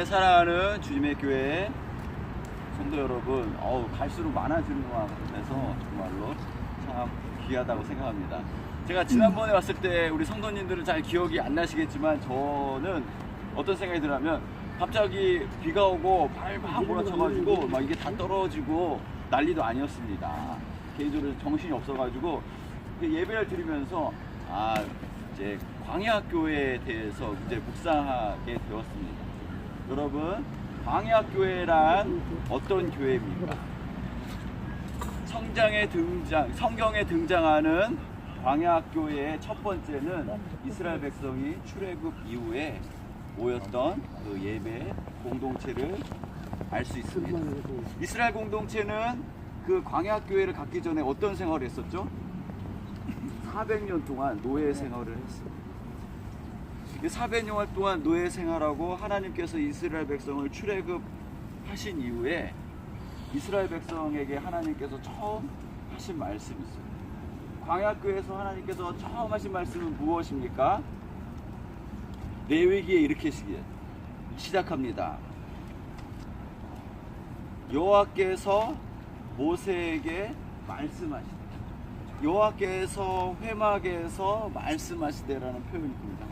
사랑하는 주님의 교회 성도 여러분, 갈수록 많아지는 것 같아서 정말로 참 귀하다고 생각합니다. 제가 지난번에 왔을 때 우리 성도님들은 잘 기억이 안 나시겠지만 저는 어떤 생각이 드냐면 갑자기 비가 오고 막 몰아쳐가지고 막 이게 다 떨어지고 난리도 아니었습니다. 개인적으로 정신이 없어가지고 예배를 드리면서 이제 광야교회에 대해서 이제 묵상하게 되었습니다. 여러분, 광야교회란 어떤 교회입니까? 성경에 등장하는 광야교회의 첫 번째는 이스라엘 백성이 출애굽 이후에 모였던 그 예배 공동체를 알 수 있습니다. 이스라엘 공동체는 그 광야교회를 갖기 전에 어떤 생활을 했었죠? 400년 동안 노예 생활을 했습니다. 400년 동안 노예 생활하고 하나님께서 이스라엘 백성을 출애굽하신 이후에 이스라엘 백성에게 하나님께서 처음 하신 말씀이 있어요. 광야교회에서 하나님께서 처음 하신 말씀은 무엇입니까? 레위기에 이렇게 시작합니다. 여호와께서 모세에게 말씀하시되, 여호와께서 회막에서 말씀하시되라는 표현이 됩니다.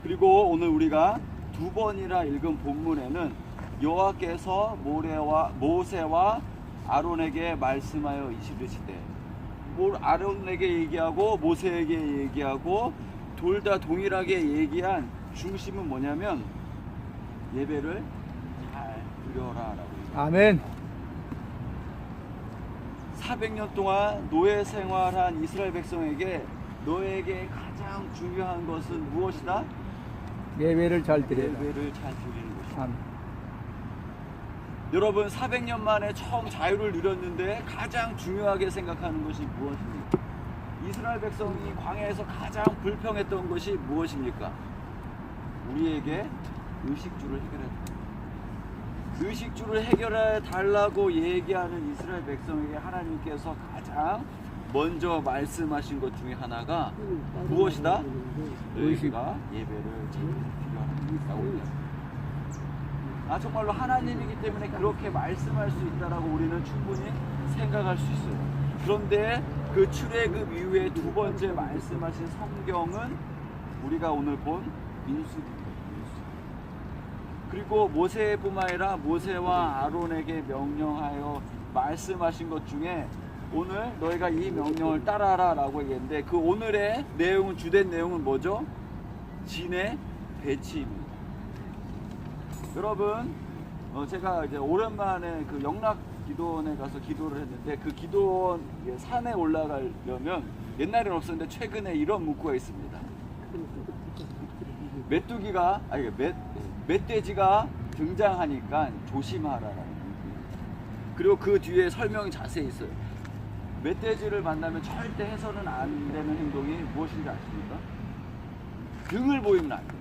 그리고 오늘 우리가 두 번이나 읽은 본문에는 여호와께서 모세와 아론에게 말씀하여 이르시되, 아론에게 얘기하고 모세에게 얘기하고 둘 다 동일하게 얘기한 중심은 뭐냐면 예배를 잘 드려라 라고 얘기합니다. 아멘. 400년 동안 노예 생활한 이스라엘 백성에게 너에게 가장 중요한 것은 무엇이다? 예배를 잘 드려라. 예배를 잘 드리는 것이다. 아멘. 여러분, 400년 만에 처음 자유를 누렸는데 가장 중요하게 생각하는 것이 무엇입니까? 이스라엘 백성이 광야에서 가장 불평했던 것이 무엇입니까? 우리에게 의식주를 해결해 달라. 의식주를 해결해 달라고 얘기하는 이스라엘 백성에게 하나님께서 가장 먼저 말씀하신 것 중에 하나가 무엇이다? 너희가 예배를 잘 드리라고 얘기합니다. 정말로 하나님이기 때문에 그렇게 말씀할 수 있다라고 우리는 충분히 생각할 수 있어요. 그런데 그 출애굽 이후에 두 번째 말씀하신 성경은 우리가 오늘 본 민수기입니다. 그리고 모세뿐만 아니라 모세와 아론에게 명령하여 말씀하신 것 중에 오늘 너희가 이 명령을 따라라 라고 얘기했는데, 그 오늘의 내용은, 주된 내용은 뭐죠? 진의 배치입니다. 여러분, 제가 이제 오랜만에 그 영락 기도원에 가서 기도를 했는데, 그 기도원 산에 올라가려면 옛날에는 없었는데 최근에 이런 문구가 있습니다. 멧돼지가 등장하니까 조심하라라는 문구입니다. 그리고 그 뒤에 설명이 자세히 있어요. 멧돼지를 만나면 절대 해서는 안 되는 행동이 무엇인지 아십니까? 등을 보이면 안 돼요.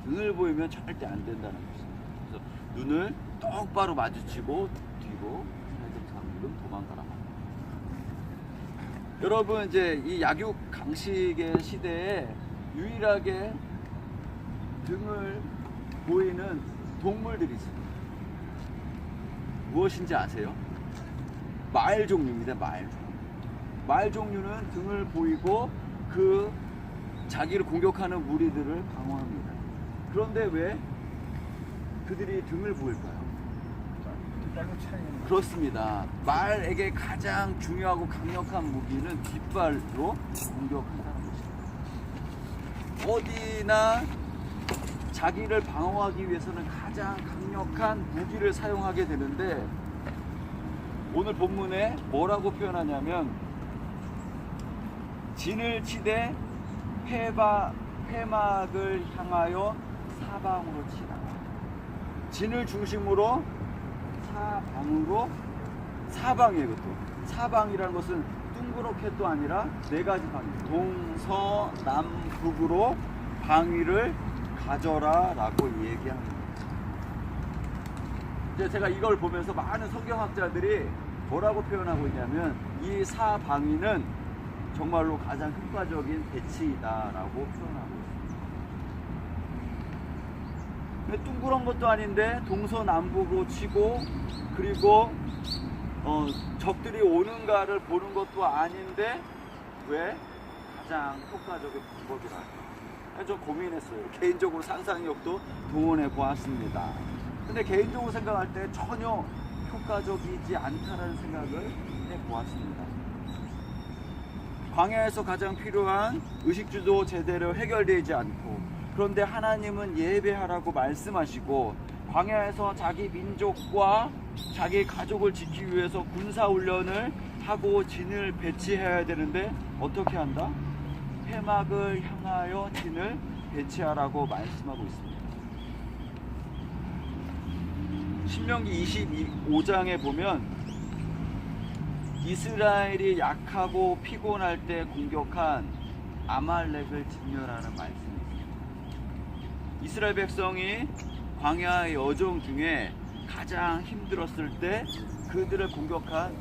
등을 보이면 절대 안 된다는 것입니다. 그래서 눈을 똑바로 마주치고 뒤로 살금 도망가라. 여러분, 이제 이 약육 강식의 시대에 유일하게 등을 보이는 동물들이 있습니다. 무엇인지 아세요? 말 종류입니다. 말 종류는 등을 보이고 그 자기를 공격하는 무리들을 방어합니다. 그런데 왜 그들이 등을 보일까요? 그렇습니다. 말에게 가장 중요하고 강력한 무기는 뒷발로 공격한다는 것입니다. 어디나 자기를 방어하기 위해서는 가장 강력한 무기를 사용하게 되는데, 오늘 본문에 뭐라고 표현하냐면 진을 치되 회막을 향하여 사방으로 치라. 진을 중심으로 사방이에요. 그것도 사방이라는 것은 둥그렇게 또 아니라 네 가지 방위, 동서남북으로 방위를 가져라 라고 얘기합니다. 이제 제가 이걸 보면서 많은 성경학자들이 뭐라고 표현하고 있냐면, 이 사방위는 정말로 가장 효과적인 배치이다 라고 표현하고 있습니다. 둥그런 것도 아닌데 동서남북으로 치고, 그리고 적들이 오는가를 보는 것도 아닌데 왜 가장 효과적인 방법이라 좀 고민했어요. 개인적으로 상상력도 동원해 보았습니다. 근데 개인적으로 생각할 때 전혀 효과적이지 않다라는 생각을 해 보았습니다. 광야에서 가장 필요한 의식주도 제대로 해결되지 않고, 그런데 하나님은 예배하라고 말씀하시고, 광야에서 자기 민족과 자기 가족을 지키기 위해서 군사훈련을 하고 진을 배치해야 되는데 어떻게 한다? 회막을 향하여 진을 배치하라고 말씀하고 있습니다. 신명기 25장에 보면 이스라엘이 약하고 피곤할 때 공격한 아말렉을 진멸하는 말씀이 있습니다. 이스라엘 백성이 광야의 여정 중에 가장 힘들었을 때 그들을 공격한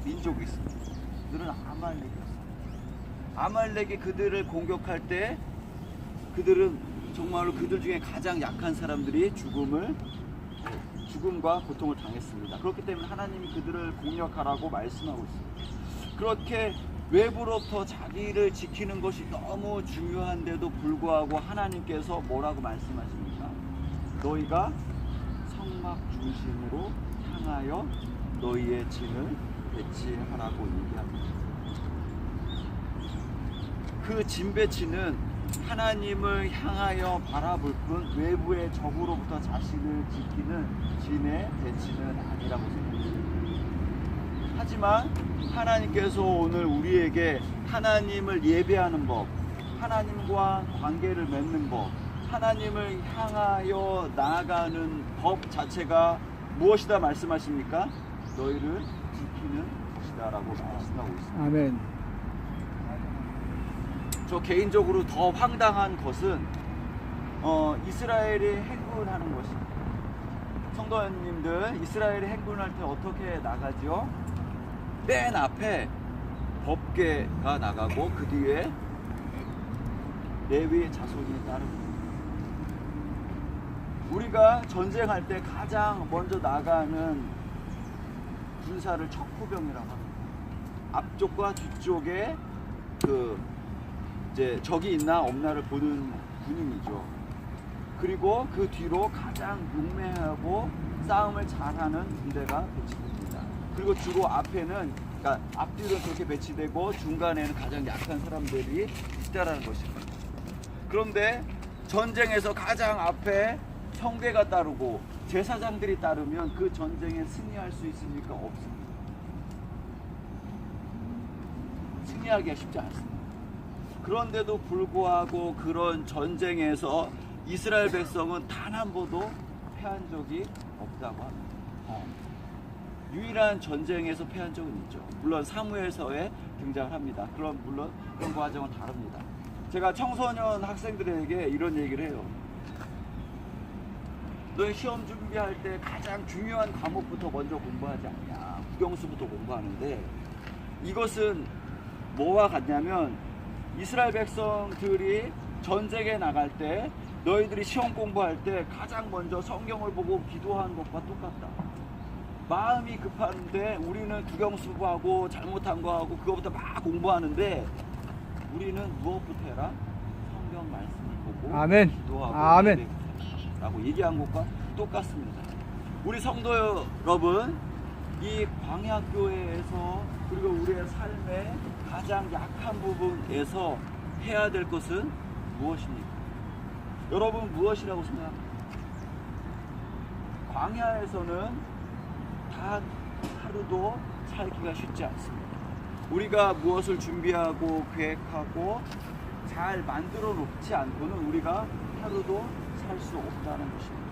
민족이 있습니다. 그들은 아말렉이었습니다. 아말렉이 그들을 공격할 때 그들은 정말로 그들 중에 가장 약한 사람들이 죽음과 고통을 당했습니다. 그렇기 때문에 하나님이 그들을 공격하라고 말씀하고 있습니다. 그렇게 외부로부터 자기를 지키는 것이 너무 중요한데도 불구하고 하나님께서 뭐라고 말씀하십니까? 너희가 성막 중심으로 향하여 너희의 진을 배치하라고 얘기합니다. 그 진 배치는 하나님을 향하여 바라볼 뿐 외부의 적으로부터 자신을 지키는 진의 배치는 아니라고 생각합니다. 하지만 하나님께서 오늘 우리에게 하나님을 예배하는 법, 하나님과 관계를 맺는 법, 하나님을 향하여 나아가는 법 자체가 무엇이다 말씀하십니까? 너희를 지키는 것이다 라고 말씀하고 있습니다. 아멘. 저 개인적으로 더 황당한 것은 이스라엘이 행군하는 것입니다. 성도님들, 이스라엘이 행군할 때 어떻게 나가죠? 맨 앞에 법궤가 나가고 그 뒤에 레위 자손이 따릅니다. 우리가 전쟁할 때 가장 먼저 나가는 군사를 척후병이라고 합니다. 앞쪽과 뒤쪽에 이제 적이 있나 없나를 보는 군인이죠. 그리고 그 뒤로 가장 용맹하고 싸움을 잘하는 군대가 배치됩니다. 그리고 주로 앞에는, 그러니까 앞뒤로 그렇게 배치되고 중간에는 가장 약한 사람들이 있다라는 것입니다. 그런데 전쟁에서 가장 앞에 성궤가 따르고 제사장들이 따르면 그 전쟁에 승리할 수 있습니까? 없습니다. 승리하기가 쉽지 않습니다. 그런데도 불구하고 그런 전쟁에서 이스라엘 백성은 단 한 번도 패한 적이 없다고 합니다. 유일한 전쟁에서 패한 적은 있죠. 물론 사무엘서에 등장을 합니다. 물론 그런 과정은 다릅니다. 제가 청소년 학생들에게 이런 얘기를 해요. 너희 시험 준비할 때 가장 중요한 과목부터 먼저 공부하지 않냐. 국영수부터 공부하는데, 이것은 뭐와 같냐면 이스라엘 백성들이 전쟁에 나갈 때 너희들이 시험 공부할 때 가장 먼저 성경을 보고 기도하는 것과 똑같다. 마음이 급한데 우리는 국영수부하고 잘못한 거하고 그거부터 막 공부하는데, 우리는 무엇부터 해라? 성경 말씀을 보고 아멘. 기도하고 아멘. 라고 얘기한 것과 똑같습니다. 우리 성도 여러분, 이 광야교회에서 그리고 우리의 삶의 가장 약한 부분에서 해야 될 것은 무엇입니까? 여러분 무엇이라고 생각합니까? 광야에서는 단 하루도 살기가 쉽지 않습니다. 우리가 무엇을 준비하고 계획하고 잘 만들어 놓지 않고는 우리가 하루도 살 수 없다는 것입니다.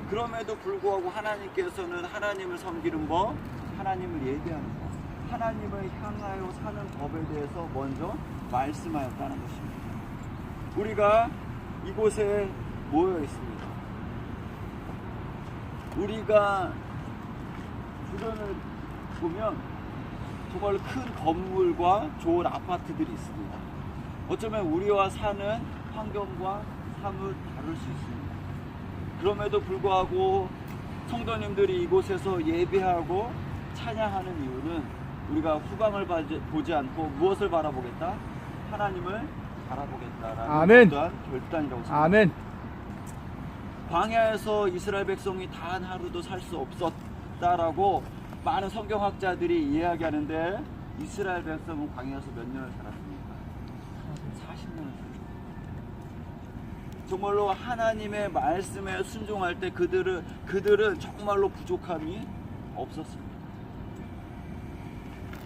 그럼에도 불구하고 하나님께서는 하나님을 섬기는 법, 하나님을 예배하는 법, 하나님을 향하여 사는 법에 대해서 먼저 말씀하였다는 것입니다. 우리가 이곳에 모여 있습니다. 우리가 주변을 보면 정말 큰 건물과 좋은 아파트들이 있습니다. 어쩌면 우리와 사는 환경과 사뭇 다를 수 있습니다. 그럼에도 불구하고 성도님들이 이곳에서 예배하고 찬양하는 이유는 우리가 후광을 보지 않고 무엇을 바라보겠다? 하나님을 바라보겠다라는 아멘. 결단이라고 생각합니다. 아멘. 광야에서 이스라엘 백성이 단 하루도 살 수 없었다라고 많은 성경학자들이 이야기하는데 이스라엘 백성은 광야에서 몇 년을 살았습니까? 40년을 살았습니다. 정말로 하나님의 말씀에 순종할 때 그들은 정말로 부족함이 없었습니다.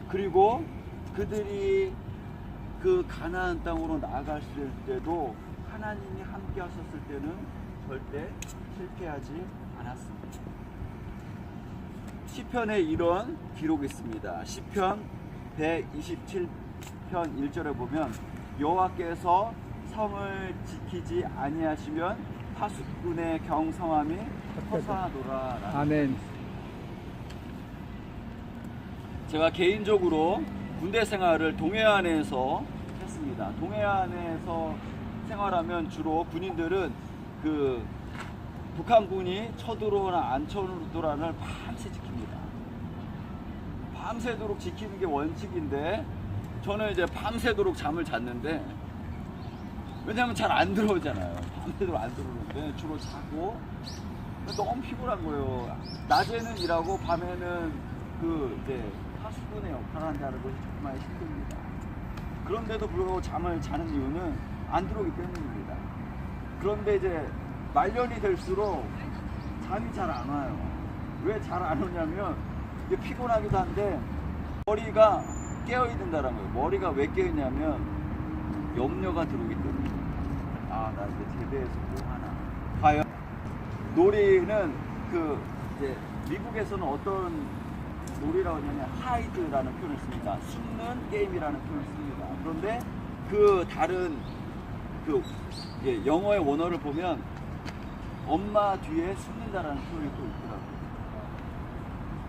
그리고 그들이 그 가나안 땅으로 나아갔을 때도 하나님이 함께 하셨을 때는 절대 실패하지 않았습니다. 시편에 이런 기록이 있습니다. 시편 127편 1절에 보면 여호와께서 성을 지키지 아니하시면 파수꾼의 경성함이 허사하노라. 아멘. 제가 개인적으로 군대 생활을 동해안에서 했습니다. 동해안에서 생활하면 주로 군인들은 그 북한군이 쳐들어오나 안 쳐들어오나를 밤새 지킵니다. 밤새도록 지키는 게 원칙인데 저는 이제 밤새도록 잠을 잤는데 왜냐면 잘 안 들어오잖아요. 밤새도록 안 들어오는데 주로 자고 너무 피곤한 거예요. 낮에는 일하고 밤에는 그 이제 파수꾼의 역할을 한다는 것이 정말 힘듭니다. 그런데도 불구하고 잠을 자는 이유는 안 들어오기 때문입니다. 그런데 이제 말년이 될수록 잠이 잘 안 와요. 왜 잘 안 오냐면 이게 피곤하기도 한데 머리가 깨어있는다는 거예요. 머리가 왜 깨어있냐면 염려가 들어오기 때문에 아, 나 이제 제대해서 뭐 하나. 과연 놀이는 그 이제 미국에서는 어떤 놀이라고 하냐면 하이드라는 표현을 씁니다. 숨는 게임이라는 표현을 씁니다. 그런데 그 다른 그 영어의 원어를 보면 엄마 뒤에 숨는다라는 표현이 또 있더라고요.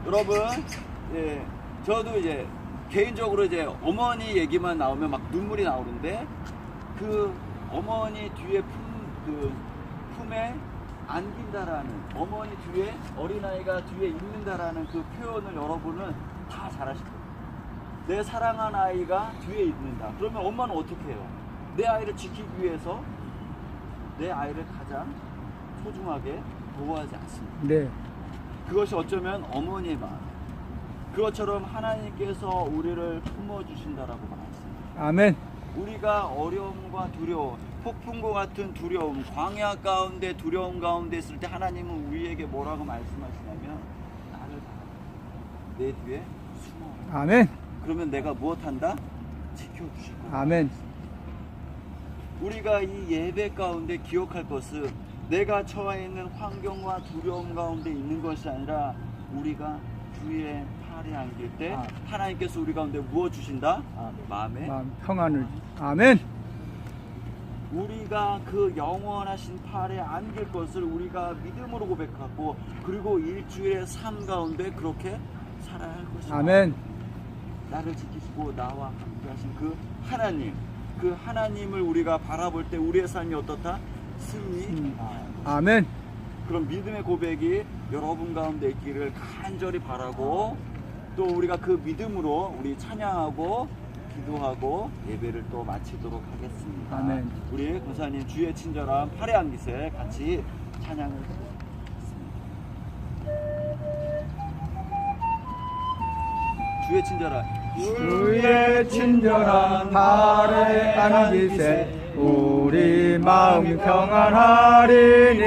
여러분, 예, 저도 이제 개인적으로 이제 어머니 얘기만 나오면 막 눈물이 나오는데 그 어머니 뒤에 품에 안긴다라는 어머니 뒤에 어린아이가 뒤에 있는다라는 그 표현을 여러분은 다 잘 아실 거예요. 내 사랑한 아이가 뒤에 있는다. 그러면 엄마는 어떻게 해요? 내 아이를 지키기 위해서 내 아이를 가장 소중하게 보호하지 않습니다. 네. 그것이 어쩌면 어머니의 마음. 그것처럼 하나님께서 우리를 품어주신다라고 말했습니다. 아멘. 우리가 어려움과 두려움, 폭풍과 같은 두려움, 광야 가운데 두려움 가운데 있을 때 하나님은 우리에게 뭐라고 말씀하시냐면 나를 바라봐. 내 뒤에 숨어. 아멘. 그러면 내가 무엇한다? 지켜주시고. 아멘. 우리가 이 예배 가운데 기억할 것은 내가 처해 있는 환경과 두려움 가운데 있는 것이 아니라 우리가 주의 팔에 안길 때 하나님께서 우리 가운데 무엇 주신다? 마음에 마음 평안을. 아멘. 우리가 그 영원하신 팔에 안길 것을 우리가 믿음으로 고백하고 그리고 일주일의 삶 가운데 그렇게 살아야 할 것입니다. 아멘. 나를 지키시고 나와 함께 하신 그 하나님, 그 하나님을 우리가 바라볼 때 우리의 삶이 어떻다? 승리. 아멘. 그런 믿음의 고백이 여러분 가운데 있기를 간절히 바라고 또 우리가 그 믿음으로 우리 찬양하고 기도하고 예배를 또 마치도록 하겠습니다. 아멘. 우리 권사님 주의 친절한 팔에 안기세 같이 찬양을 하겠습니다. 주의 친절한 팔에 안기세 우리 마음 평안하리니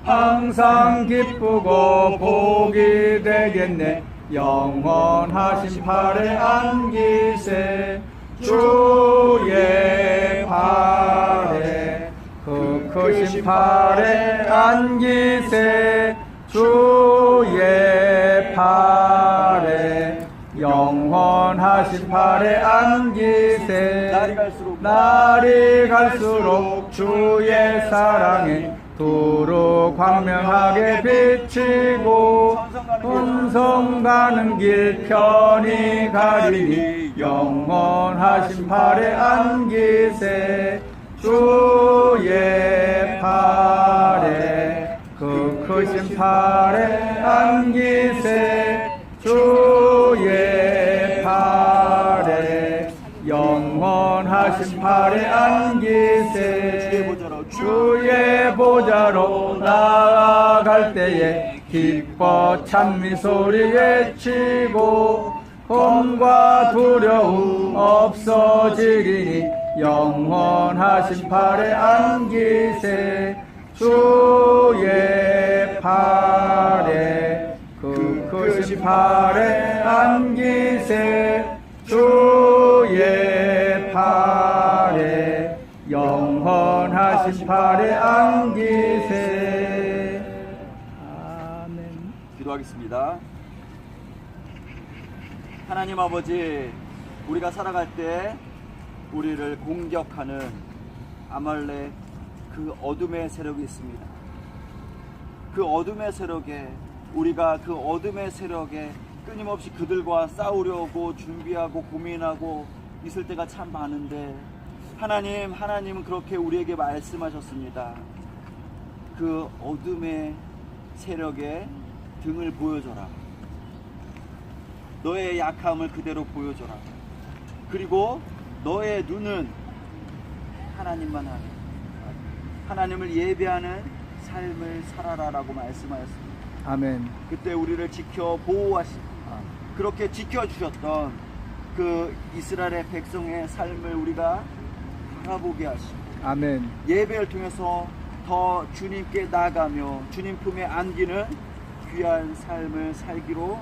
항상 기쁘고 복이 되겠네. 영원하신 팔에 안기세 주의 팔에 그 크신 팔에 안기세 주의 팔에 영원하신 팔에 안기세 날이 갈수록 주의 사랑에 두루 광명하게 비치고 혼성 가는 길 편히 가리니 영원하신 팔에 안기세 주의 팔에 그 크신 팔에 안기세 주의 팔에 영원하신 팔에 안기세 주의 보좌로 나아갈 때에 기뻐 찬미 소리 외치고 검과 두려움 없어지리니 영원하신 팔에 안기세 주의 팔에 그 크신 팔에 안기세 주의 팔에 영원하신 팔에 안기세. 아멘. 기도하겠습니다. 하나님 아버지, 우리가 살아갈 때 우리를 공격하는 아말렉 그 어둠의 세력이 있습니다. 그 어둠의 세력에 우리가 그 어둠의 세력에 끊임없이 그들과 싸우려고 준비하고 고민하고 있을 때가 참 많은데 하나님은 그렇게 우리에게 말씀하셨습니다. 그 어둠의 세력에 등을 보여줘라. 너의 약함을 그대로 보여줘라. 그리고 너의 눈은 하나님만 하라. 하나님을 예배하는 삶을 살아라라고 말씀하였습니다. 아멘. 그때 우리를 지켜 보호하시고 그렇게 지켜주셨던 그 이스라엘의 백성의 삶을 우리가 바라보게 하시고 아멘. 예배를 통해서 더 주님께 나아가며 주님 품에 안기는 귀한 삶을 살기로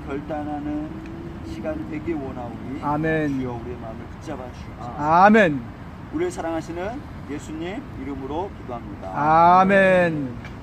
결단하는 시간이 되길 원하오니 아멘. 주여 우리의 마음을 붙잡아 주시옵소서. 아멘. 우리를 사랑하시는 예수님 이름으로 기도합니다. 아멘.